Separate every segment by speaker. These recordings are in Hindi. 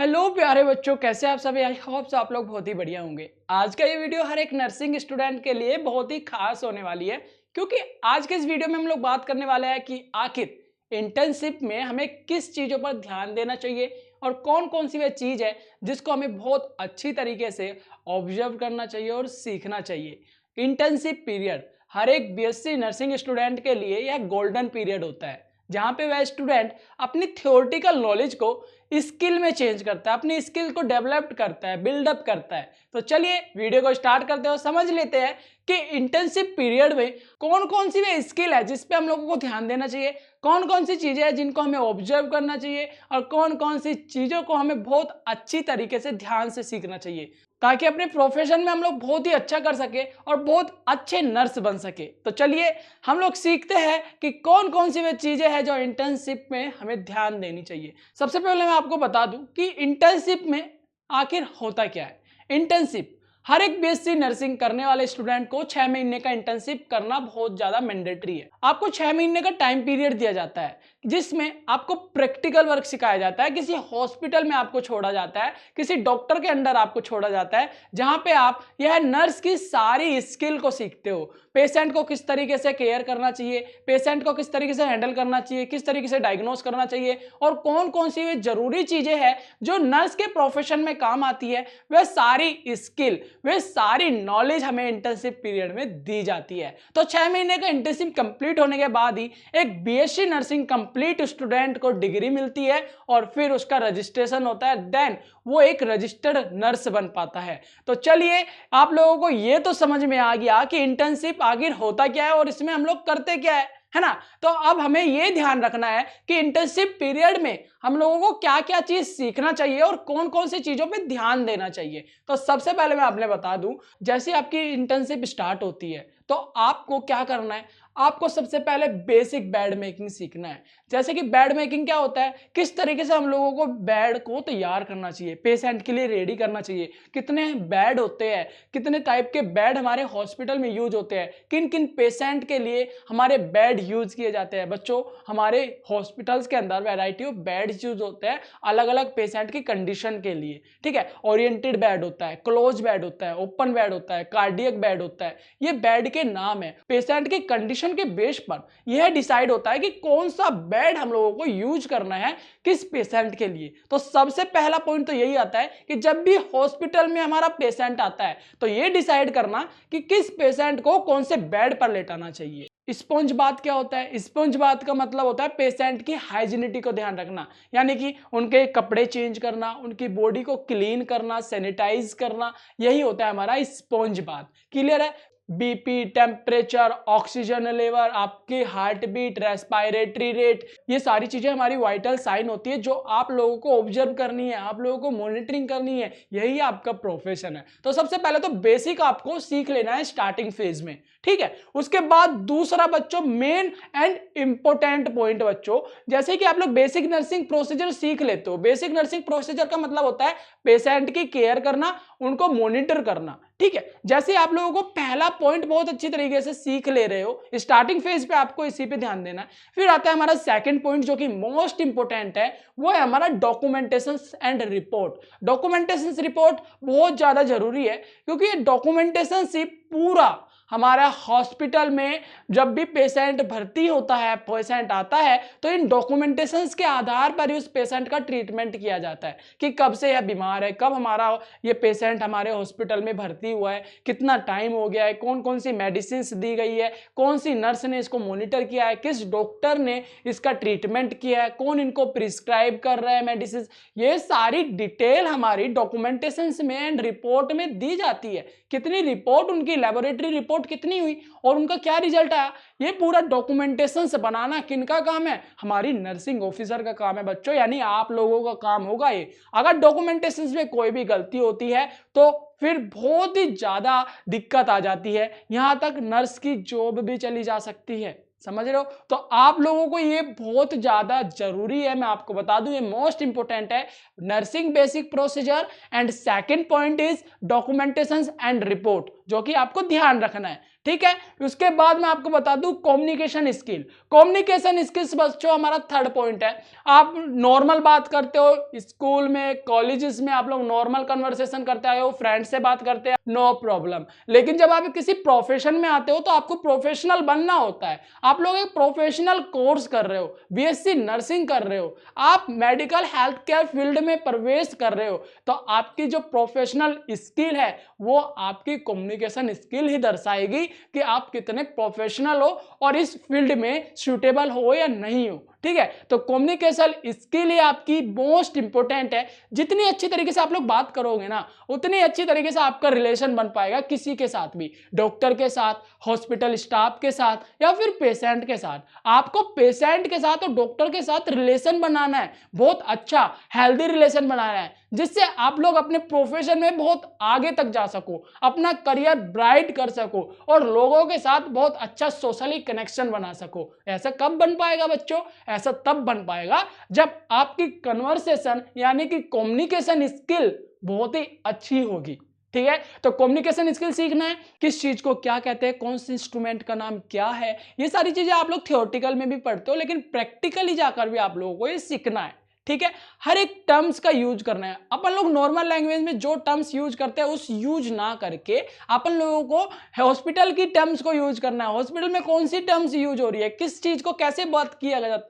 Speaker 1: हेलो प्यारे बच्चों, कैसे आप सभी। आई होप सो आप लोग बहुत ही बढ़िया होंगे। आज का ये वीडियो हर एक नर्सिंग स्टूडेंट के लिए बहुत ही खास होने वाली है, क्योंकि आज के इस वीडियो में हम लोग बात करने वाले हैं कि आखिर इंटर्नशिप में हमें किस चीज़ों पर ध्यान देना चाहिए और कौन कौन सी वह चीज़ है जिसको हमें बहुत अच्छी तरीके से ऑब्जर्व करना चाहिए और सीखना चाहिए। इंटर्नशिप पीरियड हर एक बीएससी नर्सिंग स्टूडेंट के लिए यह गोल्डन पीरियड होता है, जहाँ पे वह स्टूडेंट अपनी थ्योरेटिकल नॉलेज को स्किल में चेंज करता है, अपनी स्किल को डेवलप करता है, बिल्डअप करता है। तो चलिए वीडियो को स्टार्ट करते हैं और समझ लेते हैं कि इंटर्नशिप पीरियड में कौन कौन सी वे स्किल है जिस पे हम लोगों को ध्यान देना चाहिए, कौन कौन सी चीज़ें हैं जिनको हमें ऑब्जर्व करना चाहिए और कौन कौन सी चीज़ों को हमें बहुत अच्छी तरीके से ध्यान से सीखना चाहिए, ताकि अपने प्रोफेशन में हम लोग बहुत ही अच्छा कर सके और बहुत अच्छे नर्स बन सके। तो चलिए हम लोग सीखते हैं कि कौन कौन सी वे चीज़ें हैं जो इंटर्नशिप में हमें ध्यान देनी चाहिए। सबसे पहले मैं आपको बता दूं कि इंटर्नशिप में आखिर होता क्या है। इंटर्नशिप हर एक बीएससी नर्सिंग करने वाले स्टूडेंट को 6 महीने का इंटर्नशिप करना बहुत ज़्यादा मैंडेटरी है। आपको 6 महीने का टाइम पीरियड दिया जाता है, जिसमें आपको प्रैक्टिकल वर्क सिखाया जाता है। किसी हॉस्पिटल में आपको छोड़ा जाता है, किसी डॉक्टर के अंडर आपको छोड़ा जाता है, जहां पे आप यह नर्स की सारी स्किल को सीखते हो। पेशेंट को किस तरीके से केयर करना चाहिए, पेशेंट को किस तरीके से हैंडल करना चाहिए, किस तरीके से डायग्नोस करना चाहिए और कौन कौन सी जरूरी चीजें हैं जो नर्स के प्रोफेशन में काम आती है, वह सारी स्किल, वह सारी नॉलेज हमें इंटर्नशिप पीरियड में दी जाती है। तो 6 महीने का इंटर्नशिप कंप्लीट होने के बाद ही एक बीएससी नर्सिंग कंप्लीट स्टूडेंट को डिग्री मिलती है और फिर उसका रजिस्ट्रेशन होता है। देन वो एक रजिस्टर्ड नर्स बन पाता है। तो चलिए आप लोगों को ये तो समझ में आ गया कि इंटर्नशिप आखिर होता क्या है और इसमें हम लोग करते क्या है ना। तो अब हमें ये ध्यान रखना है कि इंटर्नशिप पीरियड में हम लोगों को क्या क्या चीज सीखना चाहिए और कौन कौन सी चीजों पे ध्यान देना चाहिए। तो सबसे पहले मैं आपने बता दूं, जैसे आपकी इंटर्नशिप स्टार्ट होती है तो आपको क्या करना है। आपको सबसे पहले बेसिक बेड मेकिंग सीखना है। जैसे कि बेड मेकिंग क्या होता है, किस तरीके से हम लोगों को बेड को तैयार करना चाहिए, पेशेंट के लिए रेडी करना चाहिए, कितने बेड होते हैं, कितने टाइप के बेड हमारे हॉस्पिटल में यूज होते हैं, किन किन पेशेंट के लिए हमारे बेड यूज किए जाते हैं। बच्चों, हमारे हॉस्पिटल्स के अंदर वैरायटी ऑफ बेड यूज होते हैं अलग अलग पेशेंट की कंडीशन के लिए। ठीक है, ओरिएंटेड बेड होता है, क्लोज बेड होता है, ओपन बेड होता है, कार्डियक बेड होता है। ये बेड के नाम है। पेशेंट की कंडीशन के बेस पर यह डिसाइड होता है कि कौन सा बेड हम लोगों को यूज करना है किस पेशेंट के लिए। तो सबसे पहला पॉइंट तो यही आता है कि जब भी हॉस्पिटल में हमारा पेशेंट आता है तो यह डिसाइड करना कि किस पेशेंट को कौन से बेड पर लेटाना चाहिए। स्पॉन्ज बाथ क्या होता है? स्पॉन्ज बाथ का मतलब होता है पेशेंट की हाइजीनिटी को ध्यान रखना, यानी कि उनके कपड़े चेंज करना, उनकी बॉडी को क्लीन करना, सैनिटाइज करना, यही होता है हमारा स्पॉन्ज बाथ। क्लियर है? बीपी, टेम्परेचर, ऑक्सीजन लेवल, आपकी हार्ट बीट, रेस्पिरेटरी रेट, ये सारी चीजें हमारी वाइटल साइन होती है जो आप लोगों को ऑब्जर्व करनी है, आप लोगों को मॉनिटरिंग करनी है। यही आपका प्रोफेशन है। तो सबसे पहले तो बेसिक आपको सीख लेना है स्टार्टिंग फेज में। ठीक है, उसके बाद दूसरा बच्चों मेन एंड इंपॉर्टेंट पॉइंट बच्चों, जैसे कि आप लोग बेसिक नर्सिंग प्रोसीजर सीख लेते हो। बेसिक नर्सिंग प्रोसीजर का मतलब होता है पेशेंट की केयर करना, उनको मॉनिटर करना। ठीक है, जैसे आप लोगों को पहला पॉइंट बहुत अच्छी तरीके से सीख ले रहे हो, स्टार्टिंग फेज पे आपको इसी पे ध्यान देना है। फिर आता है हमारा सेकंड पॉइंट जो कि मोस्ट इंपोर्टेंट है, वो है हमारा documentation and report. Documentation report बहुत ज्यादा जरूरी है, क्योंकि ये डॉक्यूमेंटेशन से पूरा हमारा हॉस्पिटल में जब भी पेशेंट भर्ती होता है, पेशेंट आता है, तो इन डॉक्यूमेंटेशंस के आधार पर ही उस पेशेंट का ट्रीटमेंट किया जाता है कि कब से यह बीमार है, कब हमारा ये पेशेंट हमारे हॉस्पिटल में भर्ती हुआ है, कितना टाइम हो गया है, कौन कौन सी मेडिसिन दी गई है, कौन सी नर्स ने इसको मॉनिटर किया है, किस डॉक्टर ने इसका ट्रीटमेंट किया है, कौन इनको प्रिस्क्राइब कर रहा है मेडिसिन। ये सारी डिटेल हमारी डॉक्यूमेंटेशन में एंड रिपोर्ट में दी जाती है। कितनी रिपोर्ट, उनकी लेबोरेटरी रिपोर्ट कितनी हुई और उनका क्या रिजल्ट आया, ये पूरा डॉक्यूमेंटेशन से बनाना किनका काम है? हमारी नर्सिंग ऑफिसर का काम है बच्चों, यानी आप लोगों का काम होगा ये। अगर डॉक्यूमेंटेशन में कोई भी गलती होती है तो फिर बहुत ही ज्यादा दिक्कत आ जाती है, यहां तक नर्स की जॉब भी चली जा सकती है। समझ रहे हो? तो आप लोगों को ये बहुत ज्यादा जरूरी है, मैं आपको बता दूं, ये मोस्ट इंपोर्टेंट है, nursing basic procedure. And second point is documentation and report, जो कि आपको ध्यान रखना है। ठीक है। उसके बाद मैं आपको बता दूं कम्युनिकेशन स्किल। कम्युनिकेशन स्किल्स बच्चों हमारा थर्ड पॉइंट है। आप नॉर्मल बात करते हो स्कूल में, कॉलेजेस में आप लोग नॉर्मल कन्वर्सेशन करते आए हो, फ्रेंड से बात करते हैं, नो प्रॉब्लम। लेकिन जब आप किसी प्रोफेशन में आते हो तो आपको प्रोफेशनल बनना होता है। आप लोग एक प्रोफेशनल कोर्स कर रहे हो, बीएससी नर्सिंग कर रहे हो, आप मेडिकल हेल्थ केयर फील्ड में प्रवेश कर रहे हो, तो आपकी जो प्रोफेशनल स्किल है वो आपकी कम्युनिकेशन स्किल ही दर्शाएगी कि आप कितने प्रोफेशनल हो और इस फील्ड में सूटेबल हो या नहीं हो। ठीक है, तो कम्युनिकेशन स्किल ही आपकी मोस्ट इंपोर्टेंट है। जितनी अच्छी तरीके से आप लोग बात करोगे ना, उतनी अच्छी तरीके से आपका रिलेशन बन पाएगा किसी के साथ भी, डॉक्टर के साथ, हॉस्पिटल स्टाफ के साथ या फिर पेशेंट के साथ। आपको पेशेंट के साथ और डॉक्टर के साथ रिलेशन बनाना है, बहुत अच्छा हेल्दी रिलेशन बनाना है, जिससे आप लोग अपने प्रोफेशन में बहुत आगे तक जा सको, अपना करियर ब्राइट कर सको और लोगों के साथ बहुत अच्छा सोशली कनेक्शन बना सको। ऐसा कब बन पाएगा बच्चों? ऐसा तब बन पाएगा जब आपकी कन्वर्सेशन यानी कि कम्युनिकेशन स्किल बहुत ही अच्छी होगी। ठीक है, तो कम्युनिकेशन स्किल सीखना है, किस चीज को क्या कहते हैं, कौन से इंस्ट्रूमेंट का नाम क्या है, ये सारी चीजें आप लोग थियोरेटिकल में भी पढ़ते हो, लेकिन प्रैक्टिकली जाकर भी आप लोगों को ये सीखना है। ठीक है, हर एक टर्म्स का यूज करना है। अपन लोग नॉर्मल लैंग्वेज में जो टर्म्स यूज करते हैं उस यूज ना करके अपन लोगों को हॉस्पिटल की टर्म्स को यूज करना है। हॉस्पिटल में कौन सी टर्म्स यूज हो रही है, किस चीज को कैसे बात किया जाता है,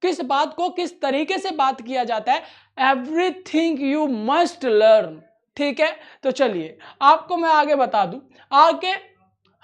Speaker 1: किस बात को किस तरीके से बात किया जाता है, एवरीथिंग यू मस्ट लर्न। ठीक है, तो चलिए आपको मैं आगे बता दूं आगे।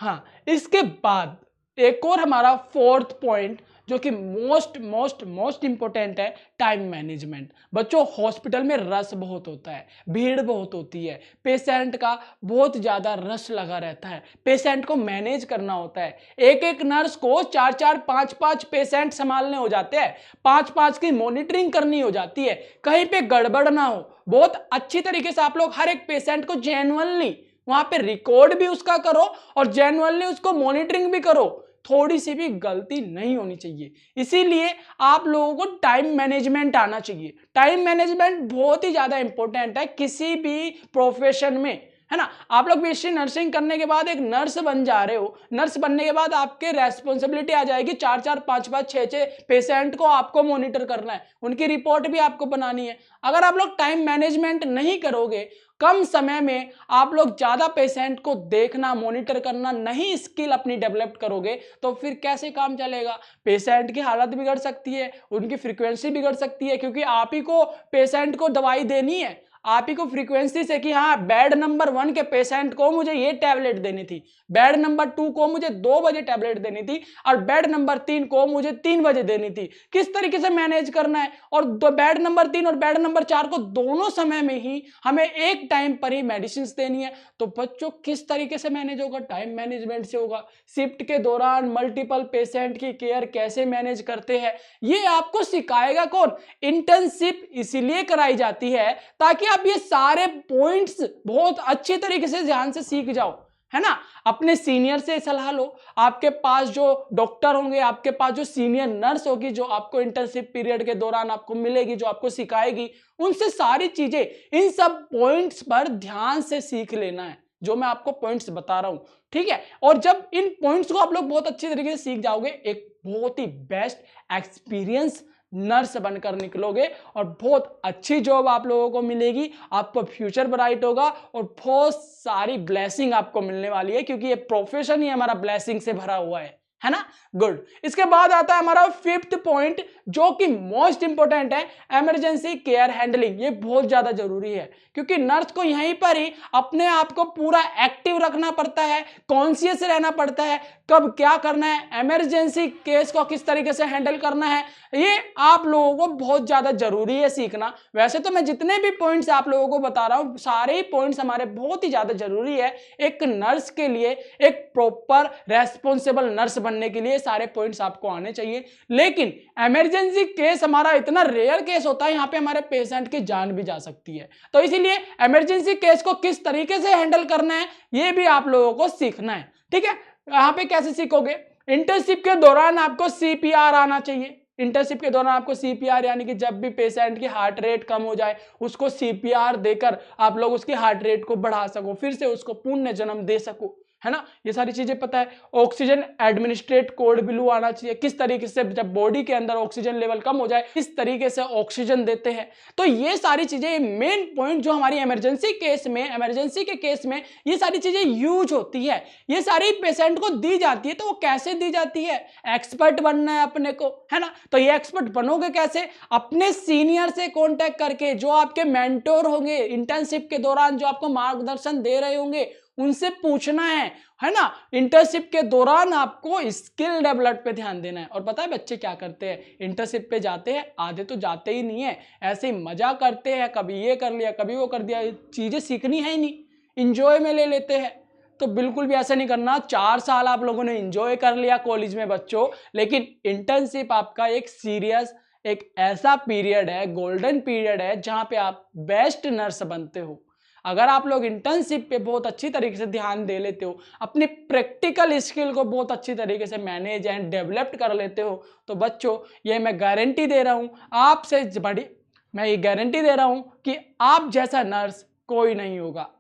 Speaker 1: हाँ, इसके बाद एक और हमारा फोर्थ पॉइंट जो कि मोस्ट मोस्ट मोस्ट इंपॉर्टेंट है, टाइम मैनेजमेंट। बच्चों हॉस्पिटल में रश बहुत होता है, भीड़ बहुत होती है, पेशेंट का बहुत ज़्यादा रश लगा रहता है, पेशेंट को मैनेज करना होता है। एक एक नर्स को 4-4 5-5 पेशेंट संभालने हो जाते हैं, 5-5 की मॉनिटरिंग करनी हो जाती है, कहीं पे गड़बड़ ना हो। बहुत अच्छी तरीके से आप लोग हर एक पेशेंट को जेन्युइनली वहां पे रिकॉर्ड भी उसका करो और जेन्युइनली उसको मॉनिटरिंग भी करो, थोड़ी सी भी गलती नहीं होनी चाहिए। इसीलिए आप लोगों को टाइम मैनेजमेंट आना चाहिए। टाइम मैनेजमेंट बहुत ही ज्यादा इंपॉर्टेंट है किसी भी प्रोफेशन में, है ना। आप लोग बीएससी नर्सिंग करने के बाद एक नर्स बन जा रहे हो, नर्स बनने के बाद आपके रेस्पॉन्सिबिलिटी आ जाएगी 4-4 5-5 6-6 पेशेंट को आपको मॉनिटर करना है, उनकी रिपोर्ट भी आपको बनानी है। अगर आप लोग टाइम मैनेजमेंट नहीं करोगे, कम समय में आप लोग ज्यादा पेशेंट को देखना, मॉनिटर करना नहीं स्किल अपनी डेवलप करोगे, तो फिर कैसे काम चलेगा। पेशेंट की हालत बिगड़ सकती है, उनकी फ्रीक्वेंसी बिगड़ सकती है, क्योंकि आप ही को पेशेंट को दवाई देनी है, आप ही को फ्रीक्वेंसी से कि हाँ बेड नंबर 1 के पेशेंट को मुझे ये टैबलेट देनी थी, बेड नंबर 2 को मुझे 2 बजे टैबलेट देनी थी और बेड नंबर 3 को मुझे 3 बजे देनी थी। किस तरीके से मैनेज करना है, और बेड नंबर 3 और बेड नंबर 4 को दोनों समय में ही हमें एक टाइम पर ही मेडिसिन देनी है। तो बच्चों किस तरीके से मैनेज होगा, टाइम मैनेजमेंट से होगा। शिफ्ट के दौरान मल्टीपल पेशेंट की केयर कैसे मैनेज करते हैं, ये आपको सिखाएगा कौन? इंटर्नशिप इसीलिए कराई जाती है ताकि आप ये सारे पॉइंट्स बहुत अच्छे तरीके से ध्यान से सीख जाओ, है ना। अपने सीनियर से सलाह लो, आपके पास जो डॉक्टर होंगे, आपके पास जो सीनियर नर्स होगी, जो आपको इंटर्नशिप पीरियड के दौरान आपको मिलेगी, जो आपको सिखाएगी, उनसे सारी चीजें, इन सब पॉइंट्स पर ध्यान से सीख लेना है जो मैं आपको पॉइंट्स बता रहा हूं। ठीक है, और जब इन पॉइंट्स को आप लोग बहुत अच्छे तरीके से सीख जाओगे, एक बहुत ही बेस्ट एक्सपीरियंस नर्स बनकर निकलोगे और बहुत अच्छी जॉब आप लोगों को मिलेगी, आपका फ्यूचर ब्राइट होगा और बहुत सारी ब्लेसिंग आपको मिलने वाली है, क्योंकि ये प्रोफेशन ही हमारा ब्लेसिंग से भरा हुआ है ना। गुड। इसके बाद आता है हमारा फिफ्थ पॉइंट जो कि मोस्ट इंपॉर्टेंट है, इमरजेंसी केयर हैंडलिंग। ये बहुत ज्यादा जरूरी है क्योंकि नर्स को यहीं पर ही अपने आप को पूरा एक्टिव रखना पड़ता है, कॉन्शियस रहना पड़ता है, कब क्या करना है, इमरजेंसी केस को किस तरीके से हैंडल करना है, ये आप लोगों को बहुत ज्यादा जरूरी है सीखना। वैसे तो मैं जितने भी पॉइंट्स आप लोगों को बता रहा हूं, सारे ही पॉइंट्स हमारे बहुत ही ज्यादा जरूरी है एक नर्स के लिए, एक प्रॉपर रेस्पॉन्सिबल नर्स बनने के लिए सारे पॉइंट्स आपको आने चाहिए। लेकिन इमरजेंसी केस हमारा इतना रेयर केस होता है, यहां पे हमारे पेशेंट की जान भी जा सकती है, तो इसीलिए इमरजेंसी केस को किस तरीके से हैंडल करना है ये भी आप लोगों को सीखना है। ठीक है, यहां पे कैसे सीखोगे? इंटर्नशिप के दौरान आपको सीपीआर आना चाहिए। इंटर्नशिप के दौरान आपको सीपीआर यानी कि जब भी पेशेंट की हार्ट रेट कम हो जाए उसको सीपीआर देकर आप लोग उसकी हार्ट रेट को बढ़ा सको, फिर से उसको पुनः जन्म दे सको। है ना, ये सारी चीजें पता है। ऑक्सीजन एडमिनिस्ट्रेट कोड ब्लू आना चाहिए, किस तरीके से जब बॉडी के अंदर ऑक्सीजन लेवल कम हो जाए किस तरीके से ऑक्सीजन देते हैं। तो ये सारी चीजें मेन पॉइंट जो हमारी इमरजेंसी के केस में ये सारी चीजें यूज होती है, ये सारी पेशेंट को दी जाती है। तो वो कैसे दी जाती है, एक्सपर्ट बनना है अपने को, है ना। तो ये एक्सपर्ट बनोगे कैसे, अपने सीनियर से कांटेक्ट करके, जो आपके मेंटोर होंगे इंटर्नशिप के दौरान, जो आपको मार्गदर्शन दे रहे होंगे, उनसे पूछना है ना। इंटर्नशिप के दौरान आपको स्किल डेवलप पे ध्यान देना है। और पता है बच्चे क्या करते हैं, इंटर्नशिप पे जाते हैं, आधे तो जाते ही नहीं है, ऐसे ही मजा करते हैं, कभी ये कर लिया कभी वो कर दिया, चीजें सीखनी है ही नहीं, इंजॉय में ले लेते हैं। तो बिल्कुल भी ऐसा नहीं करना। 4 साल आप लोगों ने इंजॉय कर लिया कॉलेज में बच्चों, लेकिन इंटर्नशिप आपका एक सीरियस, एक ऐसा पीरियड है, गोल्डन पीरियड है, जहां पे आप बेस्ट नर्स बनते हो। अगर आप लोग इंटर्नशिप पे बहुत अच्छी तरीके से ध्यान दे लेते हो, अपनी प्रैक्टिकल स्किल को बहुत अच्छी तरीके से मैनेज एंड डेवलप कर लेते हो, तो बच्चों ये मैं गारंटी दे रहा हूं आपसे बड़ी, मैं ये गारंटी दे रहा हूं कि आप जैसा नर्स कोई नहीं होगा।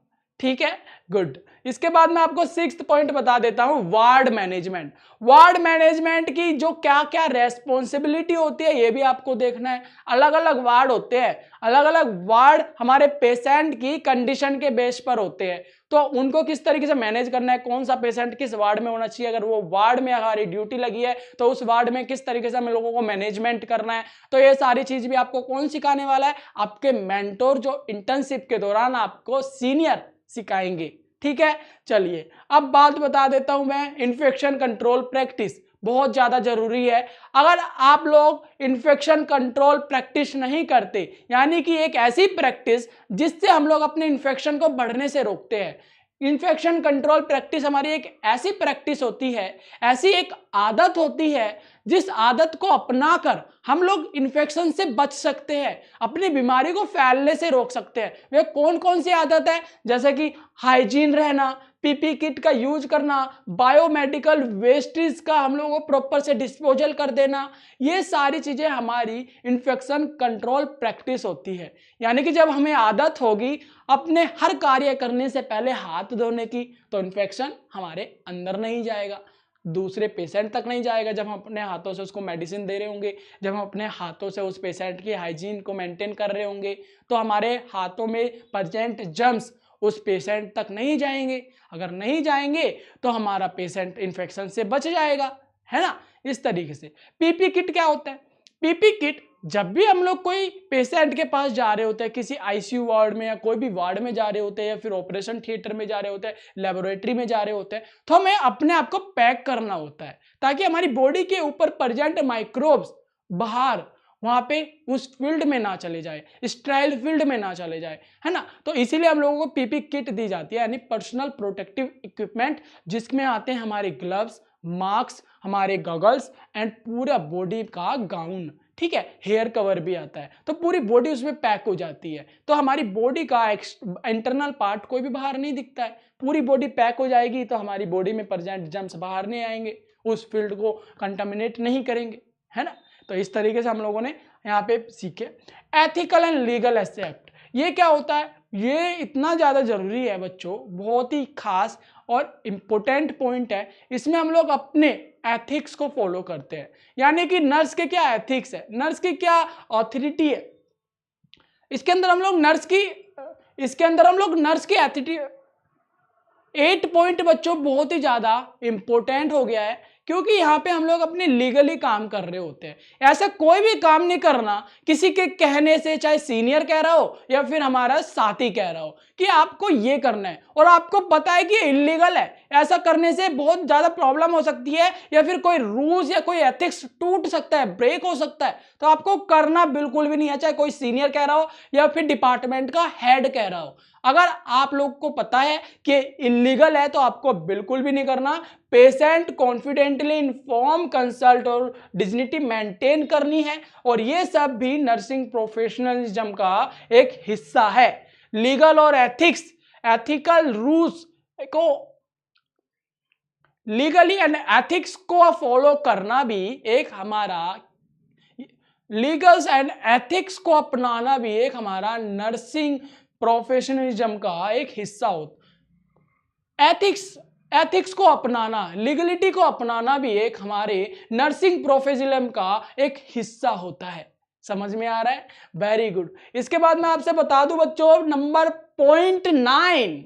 Speaker 1: ठीक है, गुड। इसके बाद मैं आपको 6th पॉइंट बता देता हूं, वार्ड मैनेजमेंट। वार्ड मैनेजमेंट की जो क्या क्या रेस्पॉन्सिबिलिटी होती है ये भी आपको देखना है। अलग अलग वार्ड होते हैं, अलग अलग वार्ड हमारे पेशेंट की कंडीशन के बेस पर होते हैं, तो उनको किस तरीके से मैनेज करना है, कौन सा पेशेंट किस वार्ड में होना चाहिए, अगर वो वार्ड में हमारी ड्यूटी लगी है तो उस वार्ड में किस तरीके से हम लोगों को मैनेजमेंट करना है। तो ये सारी चीज भी आपको कौन सिखाने वाला है, आपके मेंटोर, जो इंटर्नशिप के दौरान आपको सीनियर सिखाएंगे। ठीक है, चलिए अब बात बता देता हूं मैं, इन्फेक्शन कंट्रोल प्रैक्टिस बहुत ज्यादा जरूरी है। अगर आप लोग इन्फेक्शन कंट्रोल प्रैक्टिस नहीं करते, यानी कि एक ऐसी प्रैक्टिस जिससे हम लोग अपने इन्फेक्शन को बढ़ने से रोकते हैं। इन्फेक्शन कंट्रोल प्रैक्टिस हमारी एक ऐसी प्रैक्टिस होती है, ऐसी एक आदत होती है, जिस आदत को अपनाकर हम लोग इन्फेक्शन से बच सकते हैं, अपनी बीमारी को फैलने से रोक सकते हैं। वे कौन कौन सी आदत है, जैसे कि हाइजीन रहना, पीपी किट का यूज करना, बायोमेडिकल वेस्टेज का हम लोगों को प्रॉपर से डिस्पोजल कर देना, ये सारी चीजें हमारी इन्फेक्शन कंट्रोल प्रैक्टिस होती है। यानी कि जब हमें आदत होगी अपने हर कार्य करने से पहले हाथ धोने की, तो इन्फेक्शन हमारे अंदर नहीं जाएगा, दूसरे पेशेंट तक नहीं जाएगा। जब हम अपने हाथों से उसको मेडिसिन दे रहे होंगे, जब हम अपने हाथों से उस पेशेंट की हाइजीन को मेंटेन कर रहे होंगे, तो हमारे हाथों में प्रेजेंट जर्म्स उस पेशेंट तक नहीं जाएंगे। अगर नहीं जाएंगे तो हमारा पेशेंट इन्फेक्शन से बच जाएगा, है ना। इस तरीके से पीपी किट क्या होता है, पीपी किट जब भी हम लोग कोई पेशेंट के पास जा रहे होते हैं, किसी आईसीयू वार्ड में या कोई भी वार्ड में जा रहे होते हैं, या फिर ऑपरेशन थिएटर में जा रहे होते हैं, लेबोरेटरी में जा रहे होते हैं, तो हमें अपने आप को पैक करना होता है, ताकि हमारी बॉडी के ऊपर प्रेजेंट माइक्रोब्स बाहर वहां पे उस फील्ड में ना चले जाए, स्टेराइल फील्ड में ना चले जाए, है ना। तो इसीलिए हम लोगों को पीपी किट दी जाती है, यानी पर्सनल प्रोटेक्टिव इक्विपमेंट, जिसमें आते हैं हमारे ग्लव्स, मास्क, हमारे गॉगल्स एंड पूरा बॉडी का गाउन। ठीक है, हेयर कवर भी आता है, तो पूरी बॉडी उसमें पैक हो जाती है। तो हमारी बॉडी का इंटरनल पार्ट कोई भी बाहर नहीं दिखता है, पूरी बॉडी पैक हो जाएगी, तो हमारी बॉडी में प्रेजेंट जर्म्स बाहर नहीं आएंगे, उस फील्ड को कंटामिनेट नहीं करेंगे, है ना। तो इस तरीके से हम लोगों ने यहाँ पे सीखे। एथिकल एंड लीगल एस्पेक्ट, ये क्या होता है, ये इतना ज्यादा जरूरी है बच्चों, बहुत ही खास और इंपॉर्टेंट पॉइंट है। इसमें हम लोग अपने एथिक्स को फॉलो करते हैं, यानी कि नर्स के क्या एथिक्स है, नर्स की क्या ऑथोरिटी है, इसके अंदर हम लोग नर्स की एथिटी 8 पॉइंट बच्चों बहुत ही ज्यादा इंपॉर्टेंट हो गया है, क्योंकि यहाँ पे हम लोग अपने लीगली काम कर रहे होते हैं। ऐसा कोई भी काम नहीं करना किसी के कहने से, चाहे सीनियर कह रहा हो या फिर हमारा साथी कह रहा हो कि आपको ये करना है, और आपको पता है कि इलीगल है, ऐसा करने से बहुत ज्यादा प्रॉब्लम हो सकती है, या फिर कोई रूल्स या कोई एथिक्स टूट सकता है, ब्रेक हो सकता है, तो आपको करना बिल्कुल भी नहीं है, चाहे कोई सीनियर कह रहा हो या फिर डिपार्टमेंट का हेड कह रहा हो। अगर आप लोग को पता है कि इलीगल है तो आपको बिल्कुल भी नहीं करना। पेशेंट कॉन्फिडेंटली इन्फॉर्म, कंसल्ट और डिग्निटी मेंटेन करनी है, और ये सब भी नर्सिंग प्रोफेशनलिज्म का एक हिस्सा है। लीगल और एथिक्स, एथिकल रूल्स को, लीगली एंड एथिक्स को फॉलो करना भी एक हमारा, लीगल्स एंड एथिक्स को अपनाना भी एक हमारा नर्सिंग प्रोफेशनलिज्म का एक हिस्सा होता। एथिक्स एथिक्स को अपनाना, लीगलिटी को अपनाना भी एक हमारे नर्सिंग प्रोफेशनल का एक हिस्सा होता है। समझ में आ रहा है? Very good. इसके बाद मैं आपसे बता दूं बच्चों, नंबर पॉइंट 9,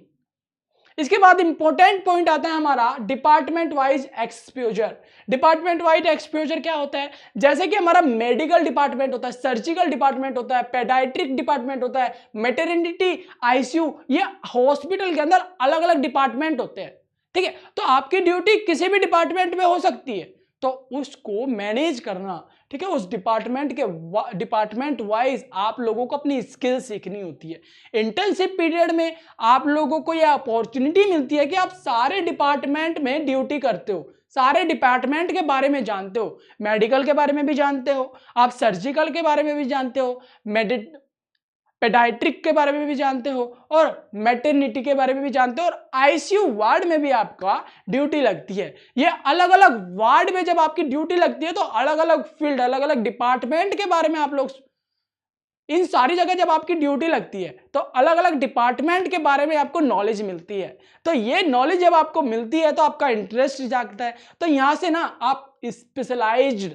Speaker 1: इसके बाद इंपॉर्टेंट पॉइंट आता है हमारा department wise exposure. Department wise exposure क्या होता है? जैसे कि हमारा मेडिकल डिपार्टमेंट होता है, सर्जिकल डिपार्टमेंट होता है, पेडाइट्रिक डिपार्टमेंट होता है, मैटरनिटी, आईसीयू, ये हॉस्पिटल के अंदर अलग अलग डिपार्टमेंट होते हैं। ठीक है, तो आपकी ड्यूटी किसी भी डिपार्टमेंट में हो सकती है, तो उसको मैनेज करना, ठीक है, उस डिपार्टमेंट वाइज आप लोगों को अपनी स्किल सीखनी होती है। इंटर्नशिप पीरियड में आप लोगों को यह अपॉर्चुनिटी मिलती है कि आप सारे डिपार्टमेंट में ड्यूटी करते हो, सारे डिपार्टमेंट के बारे में जानते हो, मेडिकल के बारे में भी जानते हो, आप सर्जिकल के बारे में भी जानते हो, पेडाइट्रिक के बारे में भी जानते हो, और मैटरनिटी के बारे में भी जानते हो, और आईसीयू वार्ड में भी आपका ड्यूटी लगती है। ये अलग अलग वार्ड में जब आपकी ड्यूटी लगती है तो अलग अलग फील्ड, अलग अलग डिपार्टमेंट के बारे में आप लोग, इन सारी जगह जब आपकी ड्यूटी लगती है तो अलग अलग डिपार्टमेंट के बारे में आपको नॉलेज मिलती है। तो ये नॉलेज जब आपको मिलती है तो आपका इंटरेस्ट जागता है, तो यहां से ना आप स्पेशलाइज्ड,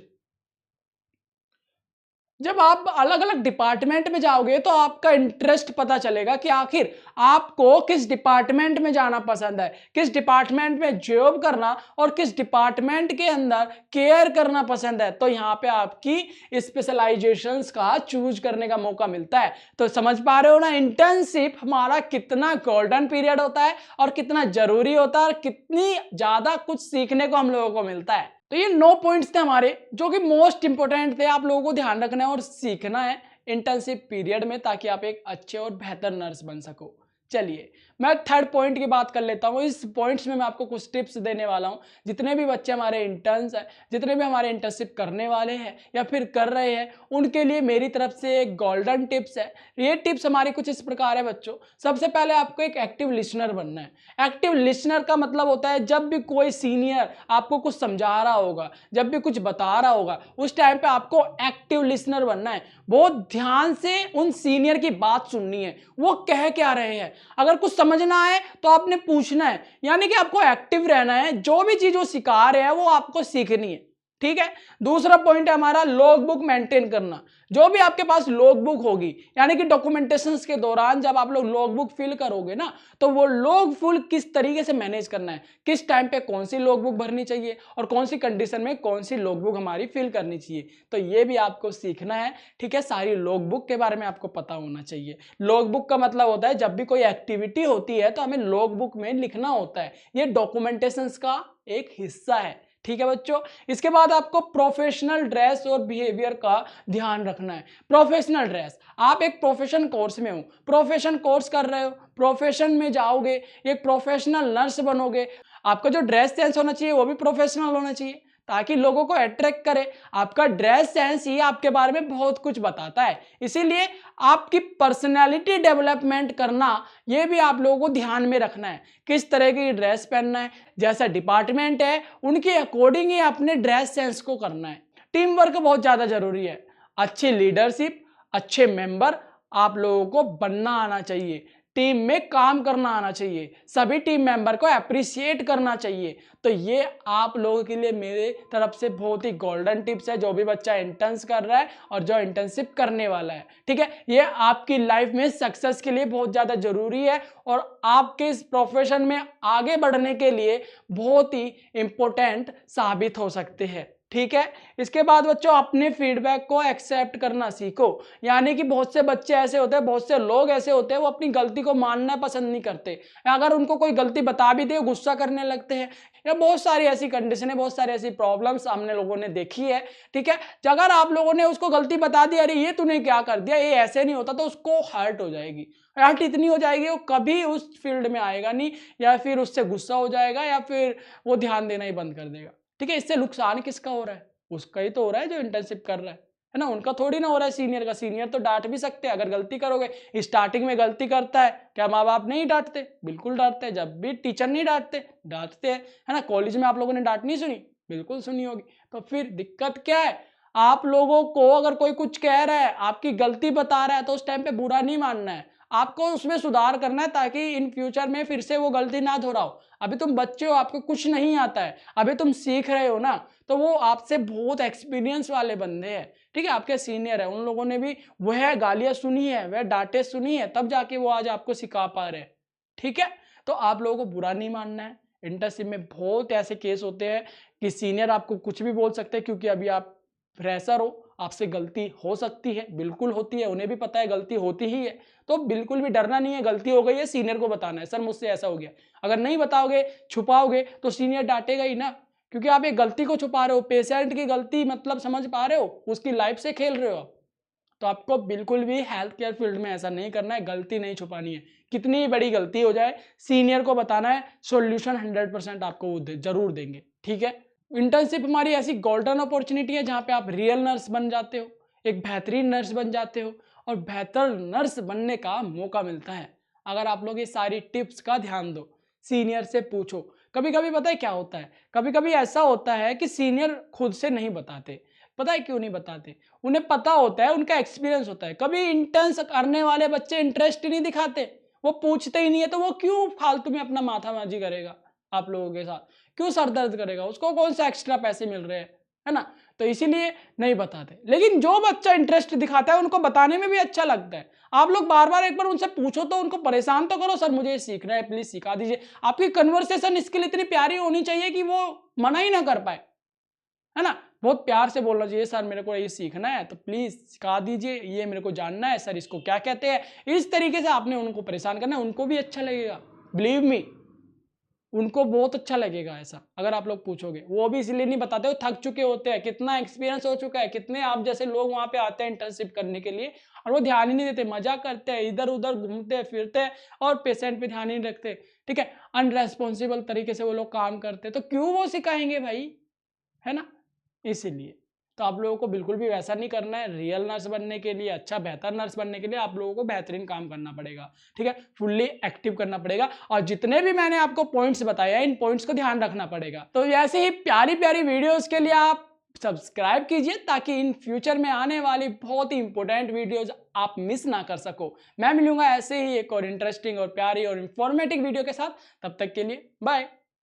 Speaker 1: जब आप अलग अलग डिपार्टमेंट में जाओगे तो आपका इंटरेस्ट पता चलेगा कि आखिर आपको किस डिपार्टमेंट में जाना पसंद है, किस डिपार्टमेंट में जॉब करना और किस डिपार्टमेंट के अंदर केयर करना पसंद है। तो यहाँ पे आपकी स्पेशलाइजेशंस का चूज करने का मौका मिलता है। तो समझ पा रहे हो ना, इंटर्नशिप हमारा कितना गोल्डन पीरियड होता है और कितना जरूरी होता है और कितनी ज्यादा कुछ सीखने को हम लोगों को मिलता है। तो ये 9 पॉइंट्स थे हमारे जो कि मोस्ट इंपोर्टेंट थे, आप लोगों को ध्यान रखना है और सीखना है इंटर्नशिप पीरियड में, ताकि आप एक अच्छे और बेहतर नर्स बन सको। चलिए मैं थर्ड पॉइंट की बात कर लेता हूँ। इस पॉइंट्स में मैं आपको कुछ टिप्स देने वाला हूँ। जितने भी बच्चे हमारे इंटर्न्स हैं, जितने भी हमारे इंटर्नशिप करने वाले हैं या फिर कर रहे हैं, उनके लिए मेरी तरफ से एक गोल्डन टिप्स है। ये टिप्स हमारी कुछ इस प्रकार है बच्चों। सबसे पहले आपको एक एक्टिव लिसनर बनना है। एक्टिव लिसनर का मतलब होता है जब भी कोई सीनियर आपको कुछ समझा रहा होगा, जब भी कुछ बता रहा होगा, उस टाइम पे आपको एक्टिव लिसनर बनना है। बहुत ध्यान से उन सीनियर की बात सुननी है, वो कह क्या रहे हैं। अगर कुछ समझना है तो आपने पूछना है, यानी कि आपको एक्टिव रहना है। जो भी चीज वो सिखा रहे हैं वो आपको सीखनी है। ठीक है। दूसरा पॉइंट है हमारा लॉग बुक मेंटेन करना। जो भी आपके पास लॉग बुक होगी, यानी कि डॉक्यूमेंटेशंस के दौरान जब आप लोग लॉग बुक फिल करोगे ना, तो वो लॉग फुल किस तरीके से मैनेज करना है, किस टाइम पे कौन सी लॉग बुक भरनी चाहिए और कौन सी कंडीशन में कौन सी लॉग बुक हमारी फिल करनी चाहिए, तो ये भी आपको सीखना है। ठीक है, सारी लॉग बुक के बारे में आपको पता होना चाहिए। लॉग बुक का मतलब होता है जब भी कोई एक्टिविटी होती है तो हमें लॉग बुक में लिखना होता है। ये डॉक्यूमेंटेशंस का एक हिस्सा है। ठीक है बच्चों। इसके बाद आपको प्रोफेशनल ड्रेस और बिहेवियर का ध्यान रखना है। प्रोफेशनल ड्रेस, आप एक प्रोफेशन कोर्स में हो, प्रोफेशन कोर्स कर रहे हो, प्रोफेशन में जाओगे, एक प्रोफेशनल नर्स बनोगे, आपका जो ड्रेस सेंस होना चाहिए वो भी प्रोफेशनल होना चाहिए ताकि लोगों को अट्रैक्ट करे। आपका ड्रेस सेंस ही आपके बारे में बहुत कुछ बताता है, इसीलिए आपकी पर्सनैलिटी डेवलपमेंट करना ये भी आप लोगों को ध्यान में रखना है। किस तरह की ड्रेस पहनना है, जैसा डिपार्टमेंट है उनके अकॉर्डिंग ही अपने ड्रेस सेंस को करना है। टीम वर्क बहुत ज़्यादा जरूरी है। अच्छी लीडरशिप, अच्छे मेंबर आप लोगों को बनना आना चाहिए। टीम में काम करना आना चाहिए, सभी टीम मेंबर को अप्रिशिएट करना चाहिए। तो ये आप लोगों के लिए मेरे तरफ से बहुत ही गोल्डन टिप्स है, जो भी बच्चा इंटर्न्स कर रहा है और जो इंटर्नशिप करने वाला है। ठीक है, ये आपकी लाइफ में सक्सेस के लिए बहुत ज़्यादा जरूरी है और आपके इस प्रोफेशन में आगे बढ़ने के लिए बहुत ही इंपॉर्टेंट साबित हो सकते हैं। ठीक है। इसके बाद बच्चों अपने फीडबैक को एक्सेप्ट करना सीखो। यानी कि बहुत से बच्चे ऐसे होते हैं, बहुत से लोग ऐसे होते हैं, वो अपनी गलती को मानना पसंद नहीं करते। अगर उनको कोई गलती बता भी दे गुस्सा करने लगते हैं, या बहुत सारी ऐसी कंडीशन है, बहुत सारी ऐसी प्रॉब्लम्स हमने लोगों ने देखी है। ठीक है, अगर आप लोगों ने उसको गलती बता दी, अरे ये तूने क्या कर दिया, ये ऐसे नहीं होता, तो उसको हर्ट हो जाएगी। हर्ट इतनी हो जाएगी वो कभी उस फील्ड में आएगा नहीं, या फिर उससे गुस्सा हो जाएगा, या फिर वो ध्यान देना ही बंद कर देगा। ठीक है, इससे नुकसान किसका हो रहा है? उसका ही तो हो रहा है जो इंटर्नशिप कर रहा है ना, उनका थोड़ी ना हो रहा है सीनियर का। सीनियर तो डांट भी सकते हैं अगर गलती करोगे। स्टार्टिंग में गलती करता है, क्या माँ बाप नहीं डांटते? बिल्कुल डांटते हैं। जब भी टीचर नहीं डांटते, डांटते हैं, है ना। कॉलेज में आप लोगों ने डांट नहीं सुनी? बिल्कुल सुनी होगी। तो फिर दिक्कत क्या है? आप लोगों को अगर कोई कुछ कह रहा है, आपकी गलती बता रहा है, तो उस टाइम पे बुरा नहीं मानना है। आपको उसमें सुधार करना है ताकि इन फ्यूचर में फिर से वो गलती ना दोहराओ। अभी तुम बच्चे हो, आपको कुछ नहीं आता है, अभी तुम सीख रहे हो ना, तो वो आपसे बहुत एक्सपीरियंस वाले बंदे हैं, ठीक है, आपके सीनियर है, उन लोगों ने भी वह गालियां सुनी है, वह डांटे सुनी है, तब जाके वो आज आपको सिखा पा रहे हैं, ठीक है। तो आप लोगों को बुरा नहीं मानना है। इंटर्नशिप में बहुत ऐसे केस होते हैं कि सीनियर आपको कुछ भी बोल सकते हैं, क्योंकि अभी आप फ्रेशर हो, आपसे गलती हो सकती है, बिल्कुल होती है, उन्हें भी पता है गलती होती ही है। तो बिल्कुल भी डरना नहीं है, गलती हो गई है सीनियर को बताना है, सर मुझसे ऐसा हो गया। अगर नहीं बताओगे, छुपाओगे, तो सीनियर डांटेगा ही ना, क्योंकि आप एक गलती को छुपा रहे हो, पेशेंट की गलती मतलब समझ पा रहे हो, उसकी लाइफ से खेल रहे हो आप। तो आपको बिल्कुल भी हेल्थ केयर फील्ड में ऐसा नहीं करना है, गलती नहीं छुपानी है। कितनी बड़ी गलती हो जाए, सीनियर को बताना है, सॉल्यूशन 100% आपको वो जरूर देंगे, ठीक है। इंटर्नशिप हमारी ऐसी गोल्डन अपॉर्चुनिटी है जहां पे आप रियल नर्स बन जाते हो, एक बेहतरीन नर्स बन जाते हो, और बेहतर नर्स बनने का मौका मिलता है अगर आप लोग ये सारी टिप्स का ध्यान दो, सीनियर से पूछो। कभी कभी पता है क्या होता है, कभी कभी ऐसा होता है कि सीनियर खुद से नहीं बताते। पता है क्यों नहीं बताते? उन्हें पता होता है, उनका एक्सपीरियंस होता है। कभी इंटर्न्स करने वाले बच्चे इंटरेस्ट ही नहीं दिखाते, वो पूछते ही नहीं है, तो वो क्यों फालतू में अपना माथामाजी करेगा आप लोगों के साथ, क्यों सर दर्द करेगा, उसको कौन सा एक्स्ट्रा पैसे मिल रहे हैं, है ना। तो इसीलिए नहीं बताते। लेकिन जो बच्चा इंटरेस्ट दिखाता है उनको बताने में भी अच्छा लगता है। आप लोग बार बार एक बार उनसे पूछो, तो उनको परेशान तो करो, सर मुझे ये सीखना है, प्लीज सिखा दीजिए। आपकी कन्वर्सेशन स्किल इतनी प्यारी होनी चाहिए कि वो मना ही ना कर पाए, है ना। बहुत प्यार से बोलना चाहिए, सर मेरे को ये सीखना है तो प्लीज सिखा दीजिए, ये मेरे को जानना है, सर इसको क्या कहते हैं। इस तरीके से आपने उनको परेशान करना है, उनको भी अच्छा लगेगा, बिलीव मी, उनको बहुत अच्छा लगेगा ऐसा अगर आप लोग पूछोगे। वो भी इसलिए नहीं बताते, वो थक चुके होते हैं, कितना एक्सपीरियंस हो चुका है, कितने आप जैसे लोग वहां पे आते हैं इंटर्नशिप करने के लिए, और वो ध्यान ही नहीं देते, मजाक करते हैं, इधर उधर घूमते फिरते हैं, और पेशेंट पे ध्यान ही नहीं रखते, ठीक है। अनरेस्पॉन्सिबल तरीके से वो लोग काम करते हैं, तो क्यों वो सिखाएंगे भाई, है ना। इसीलिए तो आप लोगों को बिल्कुल भी वैसा नहीं करना है। रियल नर्स बनने के लिए, अच्छा बेहतर नर्स बनने के लिए आप लोगों को बेहतरीन काम करना पड़ेगा, ठीक है, फुल्ली एक्टिव करना पड़ेगा, और जितने भी मैंने आपको पॉइंट्स बताया इन पॉइंट्स को ध्यान रखना पड़ेगा। तो ऐसे ही प्यारी प्यारी वीडियोस के लिए आप सब्सक्राइब कीजिए, ताकि इन फ्यूचर में आने वाली बहुत ही इंपॉर्टेंट वीडियोज आप मिस ना कर सको। मैं मिलूंगा ऐसे ही एक और इंटरेस्टिंग और प्यारी और इंफॉर्मेटिव वीडियो के साथ, तब तक के लिए बाय।